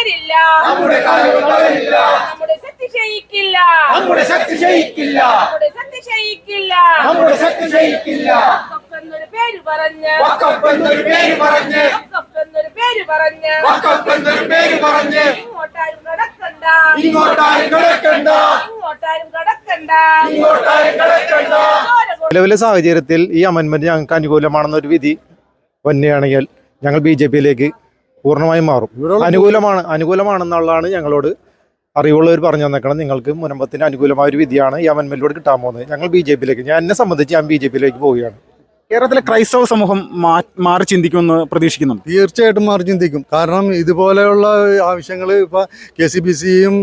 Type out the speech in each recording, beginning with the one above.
തകരില്ല, നമ്മുടെ ശക്തി ക്ഷയിക്കില്ല, എന്നൊരു പേര് പറഞ്ഞ് ഇങ്ങോട്ടാരും കടക്കണ്ട. നിലവിലെ സാഹചര്യത്തിൽ ഈ അമെൻമെന്റ് ഞങ്ങൾക്ക് അനുകൂലമാണെന്നൊരു വിധി വന്നെയാണെങ്കിൽ ഞങ്ങൾ BJP-യിലേക്ക് പൂർണ്ണമായും മാറും. അനുകൂലമാണെന്നുള്ളതാണ് ഞങ്ങളോട് അറിവുള്ളവർ പറഞ്ഞു തന്നേക്കണം. നിങ്ങൾക്ക് മുനമ്പത്തിന് അനുകൂലമായ ഒരു വിധിയാണ് ഈ അമെൻമെന്റിലൂടെ കിട്ടാൻ പോകുന്നത്. ഞങ്ങൾ BJP-യിലേക്ക്, എന്നെ സംബന്ധിച്ച് ഞാൻ BJP-യിലേക്ക് പോവുകയാണ്. കേരളത്തിലെ ക്രൈസ്തവ സമൂഹം മാറി ചിന്തിക്കുമെന്ന് പ്രതീക്ഷിക്കുന്നുണ്ട്. തീർച്ചയായിട്ടും മാറി ചിന്തിക്കും. കാരണം ഇതുപോലെയുള്ള ആവശ്യങ്ങൾ ഇപ്പോൾ KCBCയും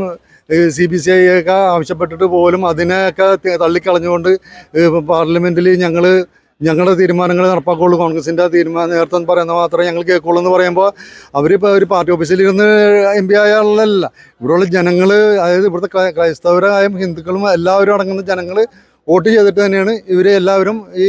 CBCI ഒക്കെ ആവശ്യപ്പെട്ടിട്ട് പോലും അതിനെയൊക്കെ തള്ളിക്കളഞ്ഞുകൊണ്ട് പാർലമെൻറ്റിൽ ഞങ്ങളുടെ തീരുമാനങ്ങൾ നടപ്പാക്കുള്ളൂ, കോൺഗ്രസിൻ്റെ നേതൃത്വം പറയുന്ന മാത്രമേ ഞങ്ങൾ കേൾക്കുള്ളൂ എന്ന് പറയുമ്പോൾ അവരിപ്പോൾ ഒരു പാർട്ടി ഓഫീസിലിരുന്ന് MP ആയാലല്ല, ഇവിടെയുള്ള ജനങ്ങൾ, അതായത് ഇവിടുത്തെ ക്രൈസ്തവരായും ഹിന്ദുക്കളും എല്ലാവരും അടങ്ങുന്ന ജനങ്ങൾ വോട്ട് ചെയ്തിട്ട് തന്നെയാണ് ഇവർ എല്ലാവരും ഈ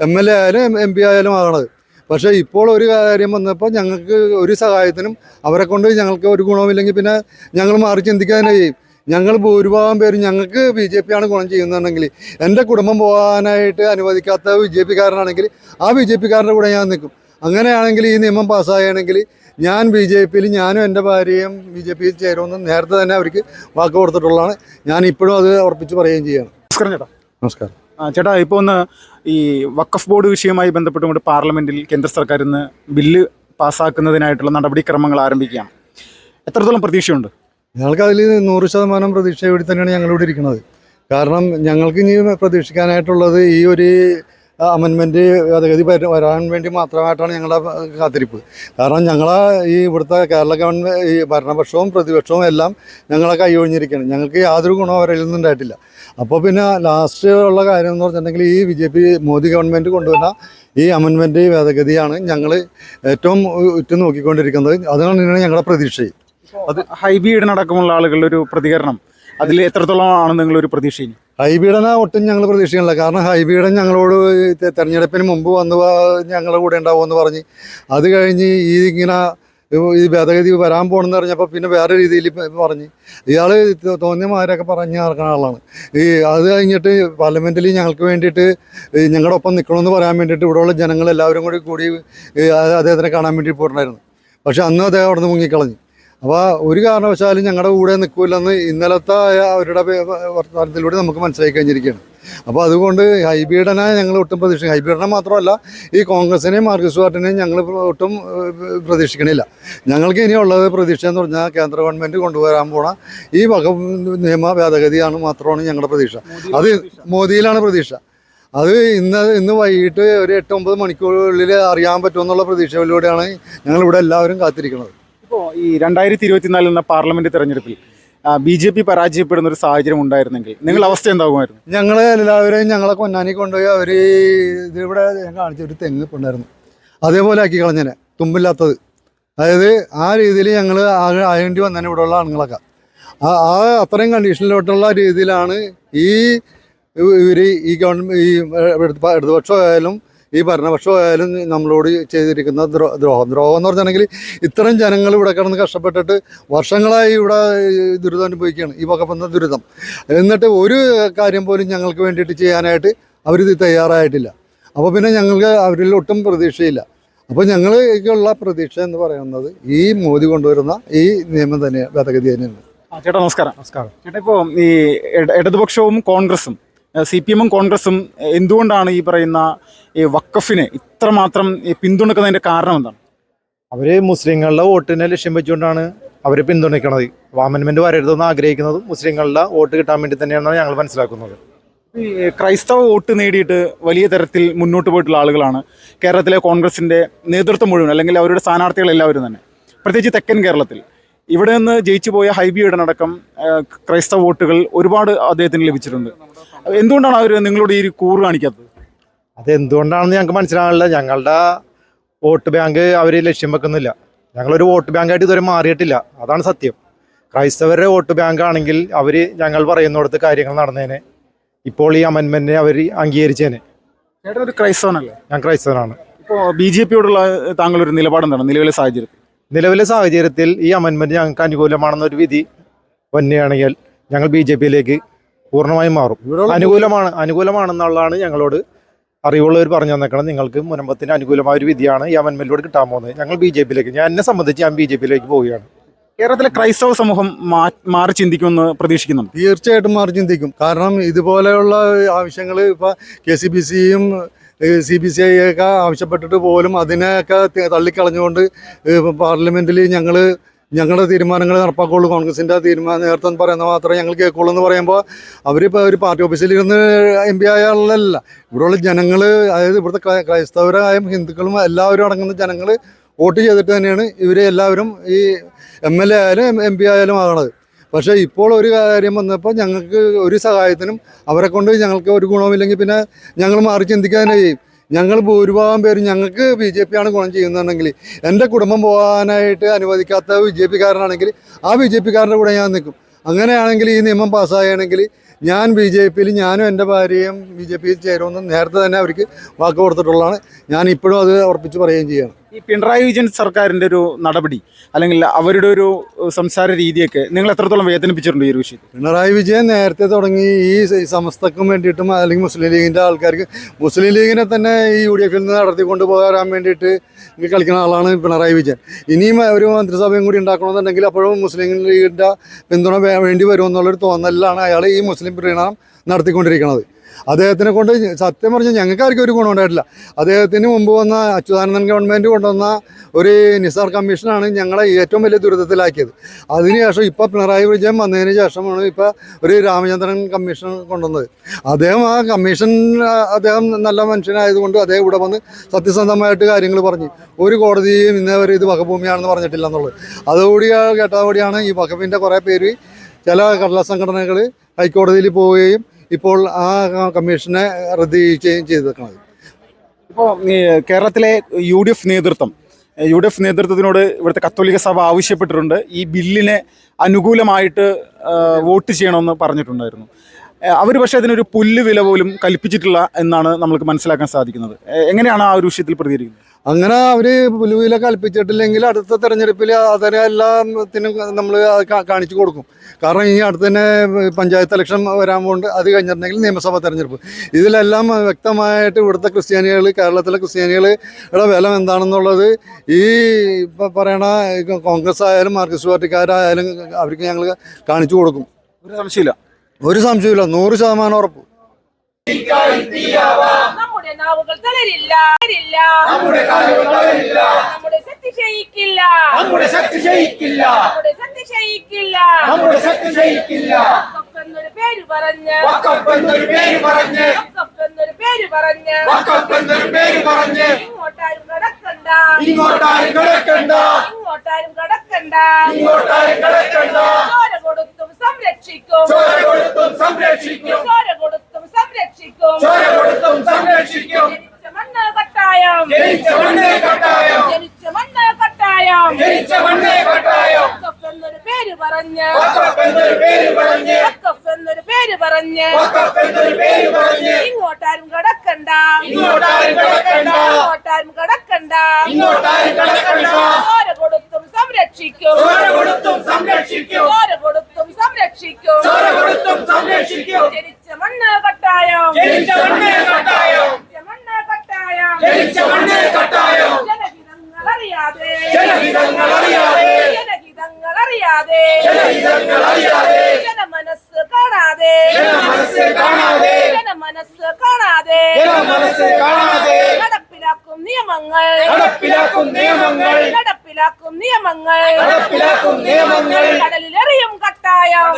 MLA ആയാലും MP ആയാലും ആകണത്. പക്ഷേ ഇപ്പോൾ ഒരു കാര്യം വന്നപ്പോൾ ഞങ്ങൾക്ക് ഒരു സഹായത്തിനും അവരെ കൊണ്ട് ഞങ്ങൾക്ക് ഒരു ഗുണവുമില്ലെങ്കിൽ പിന്നെ ഞങ്ങൾ മാറി ചിന്തിക്കാനേ ചെയ്യും. ഞങ്ങൾ ഭൂരിഭാഗം പേരും ഞങ്ങൾക്ക് BJP ആണ് ഗുണം ചെയ്യുന്നുണ്ടെങ്കിൽ, എൻ്റെ കുടുംബം പോകാനായിട്ട് അനുവദിക്കാത്ത BJP-കാരനാണെങ്കിൽ ആ BJP-കാരൻ്റെ കൂടെ ഞാൻ നിൽക്കും. അങ്ങനെയാണെങ്കിൽ ഈ നിയമം പാസ്സായാണെങ്കിൽ ഞാൻ BJP-യിൽ, ഞാനും എൻ്റെ ഭാര്യയും BJP-യിൽ ചേരുമെന്ന് നേരത്തെ തന്നെ അവർക്ക് വാക്ക് കൊടുത്തിട്ടുള്ളതാണ്. ഞാൻ ഇപ്പോഴും അത് ഉറപ്പിച്ച് പറയുകയും ചെയ്യണം. നമസ്കാരം ചേട്ടാ. നമസ്കാരം ചേട്ടാ, ഇപ്പോൾ ഒന്ന് ഈ വഖഫ് ബോർഡ് വിഷയവുമായി ബന്ധപ്പെട്ടുകൊണ്ട് പാർലമെൻറ്റിൽ കേന്ദ്ര സർക്കാർ ഇന്ന് ബില്ല് പാസ്സാക്കുന്നതിനായിട്ടുള്ള നടപടിക്രമങ്ങൾ ആരംഭിക്കുകയാണ്. എത്രത്തോളം പ്രതീക്ഷയുണ്ട്? ഞങ്ങൾക്ക് അതിൽ 100% പ്രതീക്ഷയോടെ തന്നെയാണ് ഞങ്ങളിവിടെ ഇരിക്കുന്നത്. കാരണം ഞങ്ങൾക്ക് ഇനി പ്രതീക്ഷിക്കാനായിട്ടുള്ളത് ഈ ഒരു അമെൻമെൻറ്റ് ഭേദഗതി വരാൻ വേണ്ടി മാത്രമായിട്ടാണ് ഞങ്ങളുടെ കാത്തിരിപ്പ്. കാരണം ഞങ്ങളെ ഈ ഇവിടുത്തെ കേരള ഗവൺമെൻറ്, ഈ ഭരണപക്ഷവും പ്രതിപക്ഷവും എല്ലാം ഞങ്ങളെ കൈയൊഴിഞ്ഞിരിക്കുകയാണ്. ഞങ്ങൾക്ക് യാതൊരു ഗുണവും അവരിൽ നിന്നുണ്ടായിട്ടില്ല. അപ്പോൾ പിന്നെ ലാസ്റ്റ് ഉള്ള കാര്യം എന്ന് പറഞ്ഞിട്ടുണ്ടെങ്കിൽ ഈ BJP മോദി ഗവൺമെൻറ് കൊണ്ടുവന്ന ഈ അമെൻമെൻറ്റ് ഭേദഗതിയാണ് ഞങ്ങൾ ഏറ്റവും ഉറ്റുനോക്കിക്കൊണ്ടിരിക്കുന്നത്. അതാണ് ഞങ്ങളുടെ പ്രതീക്ഷയും. അത് ഹൈബീഡിനടക്കമുള്ള ആളുകളുടെ ഒരു പ്രതികരണം അതിൽ എത്രത്തോളം ആണ് നിങ്ങളൊരു പ്രതീക്ഷ? ഹൈബീഡന ഒട്ടും ഞങ്ങൾ പ്രതീക്ഷിക്കുന്നില്ല. കാരണം ഹൈബീഡൻ ഞങ്ങളോട് തെരഞ്ഞെടുപ്പിന് മുമ്പ് വന്ന് ഞങ്ങളുടെ കൂടെ ഉണ്ടാവുമെന്ന് പറഞ്ഞ്, അത് കഴിഞ്ഞ് ഈ ഭേദഗതി വരാൻ പോകണമെന്ന് പറഞ്ഞപ്പോൾ പിന്നെ വേറെ രീതിയിൽ പറഞ്ഞ് ഇയാൾ തോന്നിയമാരൊക്കെ പറഞ്ഞ് നടക്കുന്ന ആളാണ്. അത് കഴിഞ്ഞിട്ട് പാർലമെൻറ്റിൽ ഞങ്ങൾക്ക് വേണ്ടിയിട്ട് ഞങ്ങളുടെ ഒപ്പം നിൽക്കണമെന്ന് പറയാൻ വേണ്ടിയിട്ട് ഇവിടെയുള്ള ജനങ്ങളെല്ലാവരും കൂടി അദ്ദേഹത്തിനെ കാണാൻ വേണ്ടി പോയിട്ടുണ്ടായിരുന്നു. പക്ഷെ അന്നും അദ്ദേഹം അവിടെ നിന്ന് മുങ്ങിക്കളഞ്ഞു. അപ്പോൾ ഒരു കാരണവശാലും ഞങ്ങളുടെ കൂടെ നിൽക്കില്ലെന്ന് ഇന്നലത്തെ അവരുടെ വർത്തമാനത്തിലൂടെ നമുക്ക് മനസ്സിലാക്കി കഴിഞ്ഞിരിക്കുകയാണ്. അപ്പോൾ അതുകൊണ്ട് ഹൈബീഡനെ ഞങ്ങൾ ഒട്ടും പ്രതീക്ഷിക്കും. ഹൈബീഡനെ മാത്രമല്ല, ഈ കോൺഗ്രസിനെയും മാർക്സിസ്റ്റ് പാർട്ടിനെയും ഞങ്ങൾ ഒട്ടും പ്രതീക്ഷിക്കണില്ല. ഞങ്ങൾക്ക് ഇനിയുള്ളത് പ്രതീക്ഷ എന്ന് പറഞ്ഞാൽ കേന്ദ്ര ഗവൺമെൻറ് കൊണ്ടുവരാൻ പോണ ഈ നിയമ ഭേദഗതിയാണ് മാത്രമാണ് ഞങ്ങളുടെ പ്രതീക്ഷ. അത് മോദിയിലാണ് പ്രതീക്ഷ. അത് ഇന്ന് വൈകിട്ട് ഒരു 8-9 മണിക്കൂറിനുള്ളിൽ അറിയാൻ പറ്റുമെന്നുള്ള പ്രതീക്ഷയിലൂടെയാണ് ഞങ്ങളിവിടെ എല്ലാവരും കാത്തിരിക്കുന്നത്. ഇപ്പോൾ ഈ 2024 എന്ന പാർലമെന്റ് തെരഞ്ഞെടുപ്പിൽ BJP പരാജയപ്പെടുന്ന ഒരു സാഹചര്യം ഉണ്ടായിരുന്നെങ്കിൽ നിങ്ങൾ അവസ്ഥ എന്താകുമായിരുന്നു? ഞങ്ങൾ എല്ലാവരെയും ഞങ്ങളെ പൊന്നാനി കൊണ്ടുപോയി അവർ ഇതിവിടെ കാണിച്ച ഒരു തെങ്ങ് ഉണ്ടായിരുന്നു, അതേപോലെ ആക്കി കളഞ്ഞനെ, തുമ്പില്ലാത്തത്. അതായത് ആ രീതിയിൽ ഞങ്ങൾ ആകേണ്ടി വന്നതിന് ഇവിടെയുള്ള ആണുങ്ങളൊക്കെ അത്രയും കണ്ടീഷനിലോട്ടുള്ള രീതിയിലാണ് ഇവർ ഈ ഗവൺമെൻറ്, ഈ ഇടതുപക്ഷമായാലും ഈ ഭരണപക്ഷമായാലും നമ്മളോട് ചെയ്തിരിക്കുന്ന ദ്രോഹം എന്ന് പറഞ്ഞിട്ടുണ്ടെങ്കിൽ ഇത്തരം ജനങ്ങൾ ഇവിടെ കിടന്ന് കഷ്ടപ്പെട്ടിട്ട് വർഷങ്ങളായി ഇവിടെ ദുരിതം അനുഭവിക്കുകയാണ്, ഈ വകപ്പുന്ന ദുരിതം. എന്നിട്ട് ഒരു കാര്യം പോലും ഞങ്ങൾക്ക് വേണ്ടിയിട്ട് ചെയ്യാനായിട്ട് അവരിത് തയ്യാറായിട്ടില്ല. അപ്പോൾ പിന്നെ ഞങ്ങൾക്ക് അവരിൽ ഒട്ടും പ്രതീക്ഷയില്ല. അപ്പോൾ ഞങ്ങൾക്കുള്ള പ്രതീക്ഷ എന്ന് പറയുന്നത് ഈ മോദി കൊണ്ടുവരുന്ന ഈ നിയമം തന്നെ, ഭേദഗതി തന്നെയാണ്. ചേട്ടാ നമസ്കാരം. ചേട്ടാ, ഇപ്പോൾ ഈ ഇടതുപക്ഷവും കോൺഗ്രസും CPM-ഉം കോൺഗ്രസും എന്തുകൊണ്ടാണ് ഈ പറയുന്ന ഈ വഖഫിനെ ഇത്രമാത്രം പിന്തുണക്കുന്നതിൻ്റെ കാരണം എന്താണ്? അവർ മുസ്ലിങ്ങളുടെ വോട്ടിനെ ലക്ഷ്യം വെച്ചുകൊണ്ടാണ് അവർ പിന്തുണയ്ക്കുന്നത്. അമെൻമെന്റ് വരരുതെന്ന് ആഗ്രഹിക്കുന്നതും മുസ്ലിങ്ങളുടെ വോട്ട് കിട്ടാൻ വേണ്ടി തന്നെയാണെന്നാണ് ഞങ്ങൾ മനസ്സിലാക്കുന്നത്. ഈ ക്രൈസ്തവ വോട്ട് നേടിയിട്ട് വലിയ തരത്തിൽ മുന്നോട്ട് പോയിട്ടുള്ള ആളുകളാണ് കേരളത്തിലെ കോൺഗ്രസിൻ്റെ നേതൃത്വം മുഴുവൻ, അല്ലെങ്കിൽ അവരുടെ സ്ഥാനാർത്ഥികളെല്ലാവരും തന്നെ, പ്രത്യേകിച്ച് തെക്കൻ കേരളത്തിൽ. ഇവിടെ നിന്ന് ജയിച്ചു പോയ ഹൈബിയുടനടക്കം ക്രൈസ്തവ വോട്ടുകൾ ഒരുപാട് അദ്ദേഹത്തിന് ലഭിച്ചിട്ടുണ്ട്. എന്തുകൊണ്ടാണ് അവർ നിങ്ങളോട് ഈ കൂറ് കാണിക്കാത്തത്? അതെന്തുകൊണ്ടാണെന്ന് ഞങ്ങൾക്ക് മനസ്സിലാകാനില്ല. ഞങ്ങളുടെ വോട്ട് ബാങ്ക് അവർ ലക്ഷ്യം വെക്കുന്നില്ല. ഞങ്ങളൊരു വോട്ട് ബാങ്കായിട്ട് ഇതുവരെ മാറിയിട്ടില്ല, അതാണ് സത്യം. ക്രൈസ്തവരുടെ വോട്ട് ബാങ്ക് ആണെങ്കിൽ അവർ ഞങ്ങൾ പറയുന്നിടത്ത് കാര്യങ്ങൾ നടന്നേനെ. ഇപ്പോൾ ഈ അമെൻമെന്റിനെ അവർ അംഗീകരിച്ചേനെ. ചേട്ടൻ ഒരു ക്രൈസ്തവനല്ലേ? ഞാൻ ക്രൈസ്തവനാണ്. ഇപ്പോൾ BJP-യോടുള്ള താങ്കളൊരു നിലപാടെന്താണ് നിലവിലെ സാഹചര്യത്തിൽ? നിലവിലെ സാഹചര്യത്തിൽ ഈ അമെൻമെന്റ് ഞങ്ങൾക്ക് അനുകൂലമാണെന്നൊരു വിധി വന്നെയാണെങ്കിൽ ഞങ്ങൾ BJP-യിലേക്ക് പൂർണ്ണമായും മാറും. അനുകൂലമാണെന്നുള്ളതാണ് ഞങ്ങളോട് അറിവുള്ളവർ പറഞ്ഞു തന്നേക്കണം. നിങ്ങൾക്ക് മുനമ്പത്തിന് അനുകൂലമായ ഒരു വിധിയാണ് ഈ അമെൻമെന്റിലൂടെ കിട്ടാൻ പോകുന്നത്. ഞങ്ങൾ BJP-യിലേക്ക്, എന്നെ സംബന്ധിച്ച് ഞാൻ BJP-യിലേക്ക് പോവുകയാണ്. കേരളത്തിലെ ക്രൈസ്തവ സമൂഹം മാറി ചിന്തിക്കുമെന്ന് പ്രതീക്ഷിക്കുന്നുണ്ട്. തീർച്ചയായിട്ടും മാറി ചിന്തിക്കും. കാരണം ഇതുപോലെയുള്ള ആവശ്യങ്ങൾ ഇപ്പോൾ KCBCയും CBCI ഒക്കെ ആവശ്യപ്പെട്ടിട്ട് പോലും അതിനെയൊക്കെ തള്ളിക്കളഞ്ഞുകൊണ്ട് പാർലമെന്റിൽ ഞങ്ങളുടെ തീരുമാനങ്ങൾ നടപ്പാക്കുള്ളൂ, കോൺഗ്രസിൻ്റെ നേതൃത്വം പറയുന്നത് മാത്രമേ ഞങ്ങൾ കേൾക്കുള്ളൂ എന്ന് പറയുമ്പോൾ അവരിപ്പോൾ ഒരു പാർട്ടി ഓഫീസിലിരുന്ന് MP ആയാലല്ല, ഇവിടെയുള്ള ജനങ്ങൾ, അതായത് ഇവിടുത്തെ ക്രൈസ്തവരായും ഹിന്ദുക്കളും എല്ലാവരും അടങ്ങുന്ന ജനങ്ങൾ വോട്ട് ചെയ്തിട്ട് തന്നെയാണ് ഇവരെ എല്ലാവരും ഈ MLA ആയാലും MP ആയാലും ആകണത്. പക്ഷേ ഇപ്പോൾ ഒരു കാര്യം വന്നപ്പോൾ ഞങ്ങൾക്ക് ഒരു സഹായത്തിനും അവരെ കൊണ്ട് ഞങ്ങൾക്ക് ഒരു ഗുണവുമില്ലെങ്കിൽ പിന്നെ ഞങ്ങൾ മാറി ചിന്തിക്കാൻ തന്നെ ചെയ്യും. ഞങ്ങൾ ഭൂരിഭാഗം പേര് ഞങ്ങൾക്ക് BJP ആണ് ഗുണം ചെയ്യുന്നുണ്ടെങ്കിൽ, എൻ്റെ കുടുംബം പോകാനായിട്ട് അനുവദിക്കാത്ത BJP-കാരനാണെങ്കിൽ ആ BJP-കാരൻ്റെ കൂടെ ഞാൻ നിൽക്കും. അങ്ങനെയാണെങ്കിൽ ഈ നിയമം പാസ്സാവുകയാണെങ്കിൽ ഞാൻ BJP-യിൽ, ഞാനും എൻ്റെ ഭാര്യയും BJP-യിൽ ചേരുമെന്ന് നേരത്തെ തന്നെ അവർക്ക് വാക്ക് കൊടുത്തിട്ടുള്ളതാണ്. ഞാൻ ഇപ്പോഴും അത് ഉറപ്പിച്ച് പറയുകയും ചെയ്യുകയാണ്. ഈ പിണറായി വിജയൻ സർക്കാരിൻ്റെ ഒരു നടപടി അല്ലെങ്കിൽ അവരുടെ ഒരു സംസാര രീതിയൊക്കെ നിങ്ങൾ എത്രത്തോളം വേദനിപ്പിച്ചിട്ടുണ്ട് ഈ ഒരു വിഷയത്തിൽ? പിണറായി വിജയൻ നേരത്തെ തുടങ്ങി ഈ സമസ്തക്കും വേണ്ടിയിട്ടും അല്ലെങ്കിൽ മുസ്ലിം ലീഗിൻ്റെ ആൾക്കാർക്ക്, മുസ്ലിം ലീഗിനെ തന്നെ ഈ UDF-ൽ നിന്ന് നടത്തിക്കൊണ്ട് പോകാൻ വേണ്ടിയിട്ട് കളിക്കുന്ന ആളാണ് പിണറായി വിജയൻ. ഇനിയും ഒരു മന്ത്രിസഭയും കൂടി ഉണ്ടാക്കണമെന്നുണ്ടെങ്കിൽ അപ്പോഴും മുസ്ലിം ലീഗിൻ്റെ പിന്തുണ വേണ്ടി വരുമെന്നുള്ളൊരു തോന്നലിലാണ് അയാൾ ഈ മുസ്ലിം പ്രീണനം നടത്തിക്കൊണ്ടിരിക്കുന്നത്. അദ്ദേഹത്തിനെ കൊണ്ട് സത്യം പറഞ്ഞാൽ ഞങ്ങൾക്ക് ആർക്കും ഒരു ഗുണമുണ്ടായിട്ടില്ല. അദ്ദേഹത്തിന് മുമ്പ് വന്ന അച്യുതാനന്ദൻ ഗവൺമെൻറ് കൊണ്ടുവന്ന ഒരു നിസാർ കമ്മീഷനാണ് ഞങ്ങളെ ഏറ്റവും വലിയ ദുരിതത്തിലാക്കിയത്. അതിനുശേഷം ഇപ്പോൾ പിണറായി വിജയൻ വന്നതിന് ശേഷമാണ് ഇപ്പോൾ ഒരു രാമചന്ദ്രൻ കമ്മീഷൻ കൊണ്ടുവന്നത്. അദ്ദേഹം ആ കമ്മീഷൻ, അദ്ദേഹം നല്ല മനുഷ്യനായതുകൊണ്ട് അദ്ദേഹം ഇവിടെ വന്ന് സത്യസന്ധമായിട്ട് കാര്യങ്ങൾ പറഞ്ഞു. ഒരു കോടതിയും ഇന്നേവരെ ഇത് വകഭൂമിയാണെന്ന് പറഞ്ഞിട്ടില്ല എന്നുള്ളത്. അതുകൂടി കേട്ടതോടെയാണ് ഈ വകഫിൻ്റെ കുറേ പേര്, ചില കടലാ സംഘടനകൾ ഹൈക്കോടതിയിൽ പോവുകയും ഇപ്പോൾ ആ കമ്മീഷനെ റദ്ദ് ചെയ്യുകയും ചെയ്തേക്കുന്നത്. ഇപ്പോൾ കേരളത്തിലെ UDF നേതൃത്വത്തിനോട് ഇവിടുത്തെ കത്തോലിക്ക സഭ ആവശ്യപ്പെട്ടിട്ടുണ്ട്, ഈ ബില്ലിനെ അനുകൂലമായിട്ട് വോട്ട് ചെയ്യണമെന്ന് പറഞ്ഞിട്ടുണ്ടായിരുന്നു. അവർ പക്ഷേ അതിനൊരു പുല്ല് വില പോലും കൽപ്പിച്ചിട്ടില്ല എന്നാണ് നമുക്ക് മനസ്സിലാക്കാൻ സാധിക്കുന്നത്. എങ്ങനെയാണ് ആ ഒരു വിഷയത്തിൽ പ്രതികരിക്കുന്നത്? അങ്ങനെ അവർ പുല്ലുവില കൽപ്പിച്ചിട്ടില്ലെങ്കിൽ അടുത്ത തെരഞ്ഞെടുപ്പിൽ അതിനെല്ലാത്തിനും നമ്മൾ കാണിച്ചു കൊടുക്കും. കാരണം ഈ അടുത്ത് തന്നെ പഞ്ചായത്ത് ഇലക്ഷൻ വരാൻ പോകുന്നുണ്ട്. അത് കഴിഞ്ഞിട്ടുണ്ടെങ്കിൽ നിയമസഭാ തെരഞ്ഞെടുപ്പ്. ഇതിലെല്ലാം വ്യക്തമായിട്ട് ഇവിടുത്തെ ക്രിസ്ത്യാനികൾ, കേരളത്തിലെ ക്രിസ്ത്യാനികളുടെ വില എന്താണെന്നുള്ളത് ഈ പറയണ കോൺഗ്രസ് ആയാലും മാർക്സിസ്റ്റ് പാർട്ടിക്കാരായാലും അവർക്ക് ഞങ്ങൾ കാണിച്ചു കൊടുക്കും. ഒരു സംശയമില്ല, 100% ഉറപ്പ്. നമ്മുടെ നാവുകൾ തളരില്ല, നമ്മുടെ ശക്തി ക്ഷയിക്കില്ല, എന്നൊരു പേര് പറഞ്ഞ് ഇങ്ങോട്ടാരും കടക്കണ്ട, ചോര കൊടുത്തും സംരക്ഷിക്കും, ജനിച്ച മണ്ണ് കട്ടായം, എന്നൊരു പേര് പറഞ്ഞ് ഇങ്ങോട്ടാരും കടക്കണ്ട, ചോര കൊടുത്തും സംരക്ഷിക്കും, ജനിച്ച മണ്ണ് കട്ടായം, ജനമനസ്സ് കാണാതെ നടപ്പിലാക്കും നിയമങ്ങൾ, കടലിലെറിയും കട്ടായം,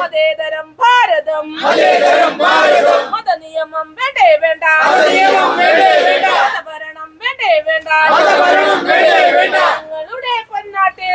മതേതരം ഭാരതം, മതനിയമം വേണ്ടേ വേണ്ട, മതഭരണം വേണ്ടേ വേണ്ട, ഞങ്ങളുടെ പൊന്നാട്ടിൽ